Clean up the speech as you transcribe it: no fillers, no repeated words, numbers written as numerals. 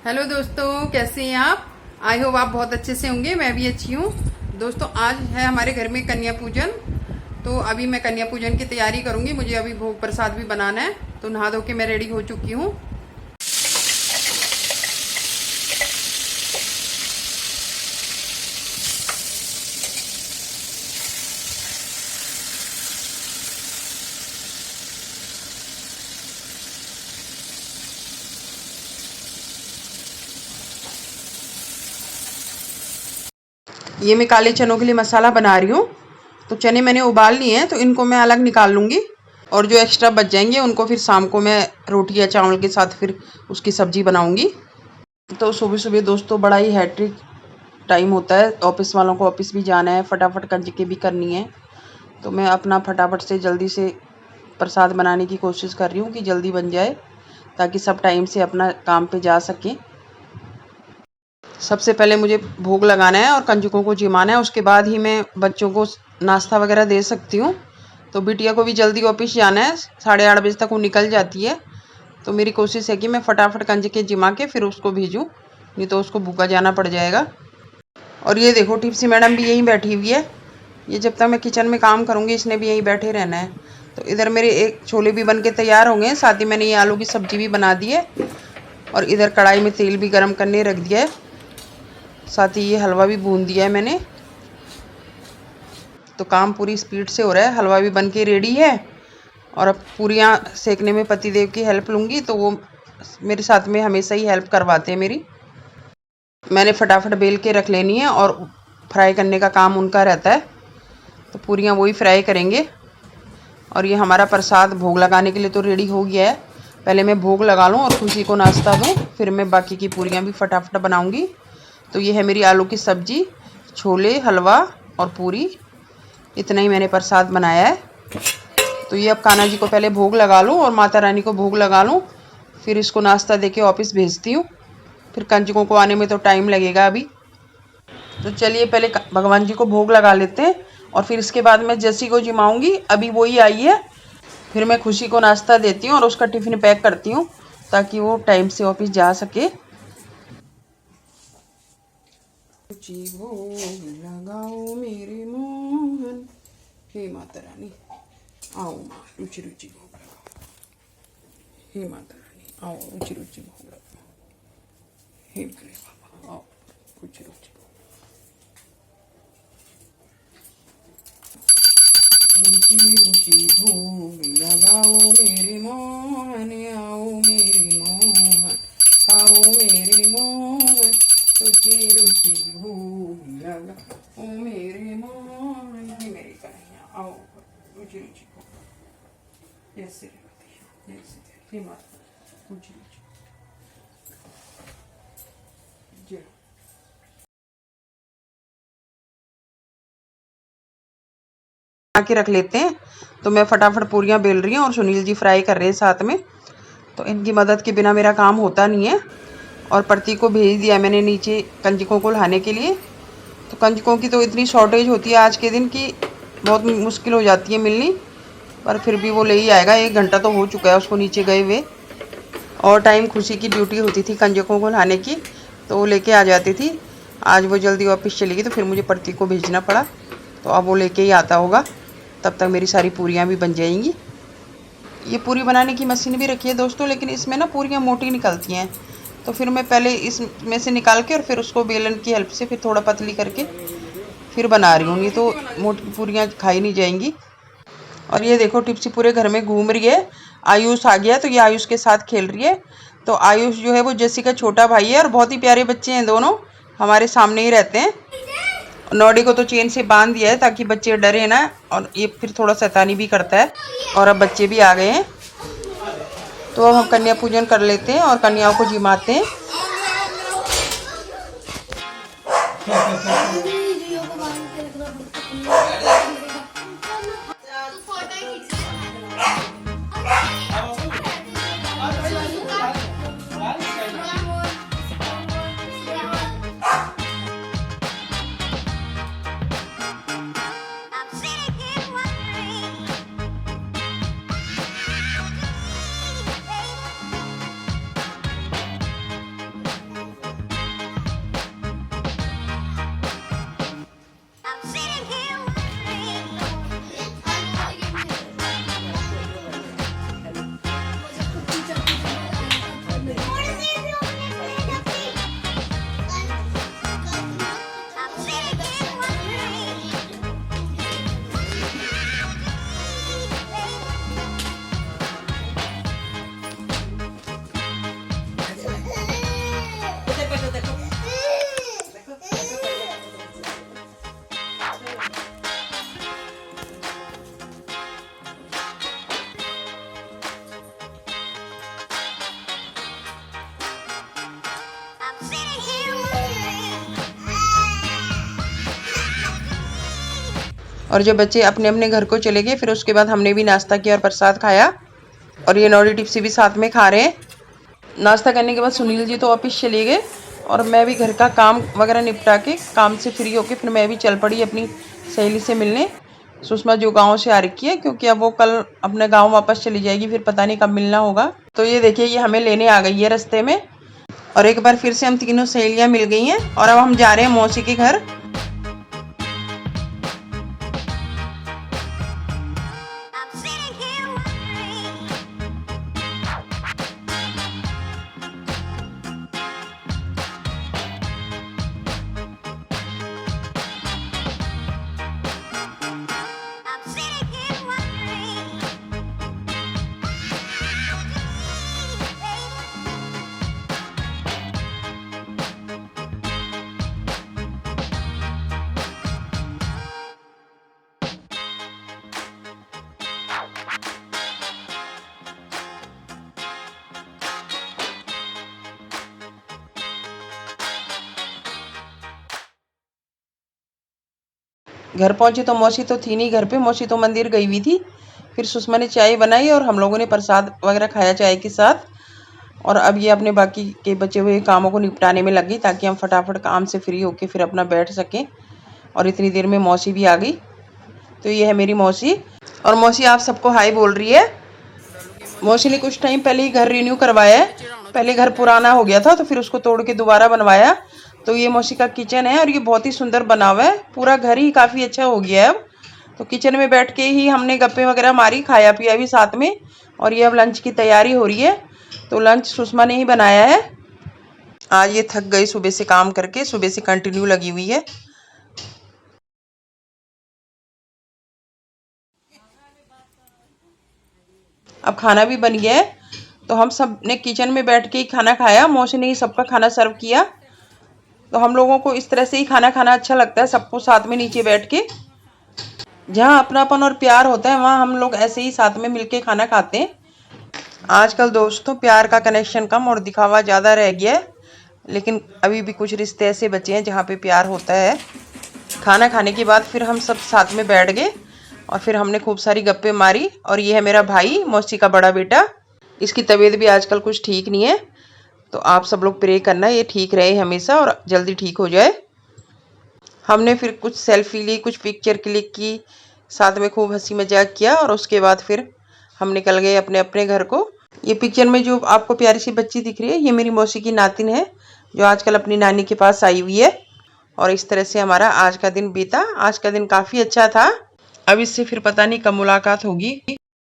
Hello दोस्तों, कैसे हैं आप। आई होप आप बहुत अच्छे से होंगे। मैं भी अच्छी हूँ। दोस्तों, आज है हमारे घर में कन्या पूजन। तो अभी मैं कन्या पूजन की तैयारी करूँगी। मुझे अभी भोग प्रसाद भी बनाना है। तो नहा धो के मैं रेडी हो चुकी हूँ। ये मैं काले चनों के लिए मसाला बना रही हूँ। तो चने मैंने उबाल लिए हैं, तो इनको मैं अलग निकाल लूँगी। और जो एक्स्ट्रा बच जाएंगे उनको फिर शाम को मैं रोटी या चावल के साथ फिर उसकी सब्जी बनाऊँगी। तो सुबह सुबह दोस्तों बड़ा ही हैट्रिक टाइम होता है। ऑफिस वालों को ऑफिस भी जाना है, फटाफट कंजके भी करनी है। तो मैं अपना फटाफट से जल्दी से प्रसाद बनाने की कोशिश कर रही हूँ कि जल्दी बन जाए, ताकि सब टाइम से अपना काम पे जा सकें। सबसे पहले मुझे भोग लगाना है और कंजकों को जिमाना है। उसके बाद ही मैं बच्चों को नाश्ता वगैरह दे सकती हूँ। तो बिटिया को भी जल्दी ऑफिस जाना है, 8:30 बजे तक वो निकल जाती है। तो मेरी कोशिश है कि मैं फटाफट कंजके जिमा के फिर उसको भेजूँ, नहीं तो उसको भूखा जाना पड़ जाएगा। और ये देखो, टिप्सी मैडम भी यहीं बैठी हुई है। ये जब तक मैं किचन में काम करूँगी इसने भी यहीं बैठे रहना है। तो इधर मेरे एक छोले भी बन के तैयार होंगे, साथ ही मैंने ये आलू की सब्जी भी बना दी है। और इधर कढ़ाई में तेल भी गर्म करने रख दिया है। साथ ही ये हलवा भी भून दिया है मैंने। तो काम पूरी स्पीड से हो रहा है। हलवा भी बन के रेडी है। और अब पूरियाँ सेकने में पतिदेव की हेल्प लूँगी, तो वो मेरे साथ में हमेशा ही हेल्प करवाते हैं मेरी। मैंने फटाफट बेल के रख लेनी है और फ्राई करने का काम उनका रहता है। तो पूरियाँ वही फ्राई करेंगे। और ये हमारा प्रसाद भोग लगाने के लिए तो रेडी हो गया है। पहले मैं भोग लगा लूँ और खुशी को नाश्ता दूँ, फिर मैं बाकी की पूरियाँ भी फटाफट बनाऊँगी। तो ये है मेरी आलू की सब्जी, छोले, हलवा और पूरी। इतना ही मैंने प्रसाद बनाया है। तो ये अब कान्हा जी को पहले भोग लगा लूँ और माता रानी को भोग लगा लूँ, फिर इसको नाश्ता देके ऑफिस भेजती हूँ। फिर कंजकों को आने में तो टाइम लगेगा अभी। तो चलिए पहले भगवान जी को भोग लगा लेते हैं और फिर इसके बाद मैं जैसी को जिमाऊँगी। अभी वही आई है। फिर मैं खुशी को नाश्ता देती हूँ और उसका टिफ़िन पैक करती हूँ, ताकि वो टाइम से ऑफिस जा सके। रुचि भोग लगाओ मेरे मोहन, हे माता रानी आओ माँ, रुचि रुचि भोग लगाओ। हे माता रानी आओ, रुचि रुचि भोग लगाओ। हे भोले बाबा आओ, रुचि रुचि रुचि भोग लगाओ मेरे मोहन, आओ मेरे मोहन, आओ मेरे मोहन, रुचि रुचि भोग लगाओ मेरे मोहन। हे मेरी कन्हैया आओ, रुचि रुचि भोग। जैसे हे माता, रुचि रुचि जय। के रख लेते हैं। तो मैं फटाफट पूरियाँ बेल रही हूँ और सुनील जी फ्राई कर रहे हैं साथ में। तो इनकी मदद के बिना मेरा काम होता नहीं है। और प्रतीक को भेज दिया मैंने नीचे कंजकों को लाने के लिए। तो कंजकों की तो इतनी शॉर्टेज होती है आज के दिन की, बहुत मुश्किल हो जाती है मिलनी। पर फिर भी वो ले ही आएगा। 1 घंटा तो हो चुका है उसको नीचे गए हुए। और टाइम खुशी की ड्यूटी होती थी कंजकों को लाने की, तो वो लेके आ जाती थी। आज वो जल्दी वापस चली गई, तो फिर मुझे प्रतीक को भेजना पड़ा। तो अब वो लेके ही आता होगा, तब तक मेरी सारी पूरियाँ भी बन जाएंगी। ये पूरी बनाने की मशीन भी रखी है दोस्तों, लेकिन इसमें ना पूरियाँ मोटी निकलती हैं। तो फिर मैं पहले इसमें से निकाल के और फिर उसको बेलन की हेल्प से फिर थोड़ा पतली करके फिर बना रही हूँ। नहीं तो मोटी पूरियाँ खाई नहीं जाएंगी। और ये देखो, टिप्सी पूरे घर में घूम रही है। आयुष आ गया, तो ये आयुष के साथ खेल रही है। तो आयुष जो है वो जेसी का छोटा भाई है और बहुत ही प्यारे बच्चे हैं दोनों, हमारे सामने ही रहते हैं। नौडी को तो चेन से बांध दिया है ताकि बच्चे डरे ना, और ये फिर थोड़ा शैतानी भी करता है। और अब बच्चे भी आ गए हैं। तो अब हम कन्या पूजन कर लेते हैं और कन्याओं को जिमाते हैं। और जब बच्चे अपने अपने घर को चले गए फिर उसके बाद हमने भी नाश्ता किया और प्रसाद खाया। और ये नौडी टिप्सी भी साथ में खा रहे हैं। नाश्ता करने के बाद सुनील जी तो ऑफिस चले गए और मैं भी घर का काम वगैरह निपटा के काम से फ्री होके फिर मैं भी चल पड़ी अपनी सहेली से मिलने, सुषमा जो गांव से आ रखी है, क्योंकि अब वो कल अपने गांव वापस चली जाएगी, फिर पता नहीं कब मिलना होगा। तो ये देखिए ये हमें लेने आ गई है रास्ते में और एक बार फिर से हम तीनों सहेलियां मिल गई हैं और अब हम जा रहे हैं मौसी के घर। घर पहुंची तो मौसी तो थी नहीं घर पे, मौसी तो मंदिर गई हुई थी। फिर सुषमा ने चाय बनाई और हम लोगों ने प्रसाद वगैरह खाया चाय के साथ। और अब ये अपने बाकी के बचे हुए कामों को निपटाने में लगी ताकि हम फटाफट काम से फ्री होके फिर अपना बैठ सकें। और इतनी देर में मौसी भी आ गई। तो ये है मेरी मौसी और मौसी आप सबको हाय बोल रही है। मौसी ने कुछ टाइम पहले ही घर रिन्यू करवाया है, पहले घर पुराना हो गया था तो फिर उसको तोड़ के दोबारा बनवाया। तो ये मौसी का किचन है और ये बहुत ही सुंदर बना हुआ है, पूरा घर ही काफ़ी अच्छा हो गया है अब। तो किचन में बैठ के ही हमने गप्पे वगैरह मारी, खाया पिया भी साथ में। और ये अब लंच की तैयारी हो रही है। तो लंच सुषमा ने ही बनाया है। आज ये थक गई सुबह से काम करके, सुबह से कंटिन्यू लगी हुई है। अब खाना भी बन गया है तो हम सब ने किचन में बैठ के ही खाना खाया। मौसी ने ही सबका खाना सर्व किया। तो हम लोगों को इस तरह से ही खाना खाना अच्छा लगता है, सबको साथ में नीचे बैठ के। जहाँ अपनापन और प्यार होता है वहाँ हम लोग ऐसे ही साथ में मिलके खाना खाते हैं। आजकल दोस्तों प्यार का कनेक्शन कम और दिखावा ज़्यादा रह गया है, लेकिन अभी भी कुछ रिश्ते ऐसे बचे हैं जहाँ पे प्यार होता है। खाना खाने के बाद फिर हम सब साथ में बैठ गए और फिर हमने खूब सारी गप्पे मारी। और ये है मेरा भाई, मौसी का बड़ा बेटा। इसकी तबीयत भी आजकल कुछ ठीक नहीं है, तो आप सब लोग प्रे करना ये ठीक रहे हमेशा और जल्दी ठीक हो जाए। हमने फिर कुछ सेल्फी ली, कुछ पिक्चर क्लिक की, साथ में खूब हंसी मजाक किया और उसके बाद फिर हम निकल गए अपने अपने घर को। ये पिक्चर में जो आपको प्यारी सी बच्ची दिख रही है ये मेरी मौसी की नातिन है जो आजकल अपनी नानी के पास आई हुई है। और इस तरह से हमारा आज का दिन बीता। आज का दिन काफ़ी अच्छा था। अब इससे फिर पता नहीं कब मुलाकात होगी।